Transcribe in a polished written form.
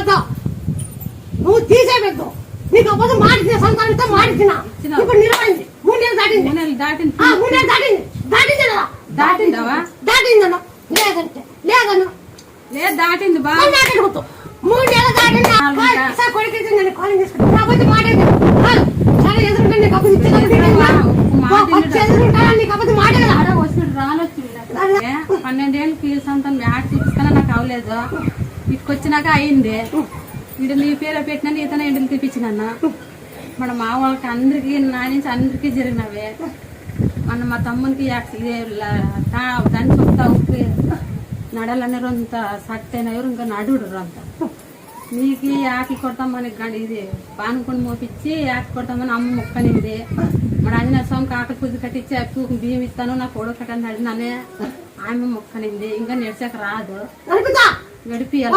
కదా నువ్వు తీసేయద్దు. నీకు అప్పుడు మాడిన సంతానంతో మాడిచిన ఇప్పుడు నిలబడింది. 3 నెలలు దాటింది. 3 నెలలు దాటింది. 3 నెలలు దాటింది. దాటింది కదా దాటిందవా? దాటిందను లేదంటే లేదను లేదు దాటింది బా. 3 నెలలు దాటింది. సార్ కొడుకు నేను కాలింగ్ చేసుకుంటా కాకపోతే మాడేది చాలా ఎదురుంటే నీకు అప్పుడు ఇచ్చే ఎదురుంటా నీకు అప్పుడు మాడే కదా రానొచ్చు. 12 ఏళ్ళు కీళ్ళ సంతానం యాడ్ చూపించుకున్నా నాకు అవలేదు. ఇటుకొచ్చినాక అయింది. ఇటు నీ పేరు పెట్టినా నీతోనే ఇంటికి తెప్పించినా. మన మా వాళ్ళకి అందరికి నా నుంచి అందరికీ జరిగినవే. మా తమ్మునికి దాన్ని చెప్తా ఉప్పు నడలనే రొంత సట్టైన ఎవరు ఇంకా నడుడు రొంత నీకు ఆకి కొడతామని ఇది పానుకొని మోపించి ఆకి కొడతామని అమ్మ మొక్కనింది. మన ఆంజనేయ స్వామికి ఆకలి పూజ కట్టించి ఆ తూకు బియ్యం ఇస్తాను నాకు కొడకటని అడిగినానే ఆమె మొక్కనింది. ఇంకా నడిచాక రాదు గడిపియాలి.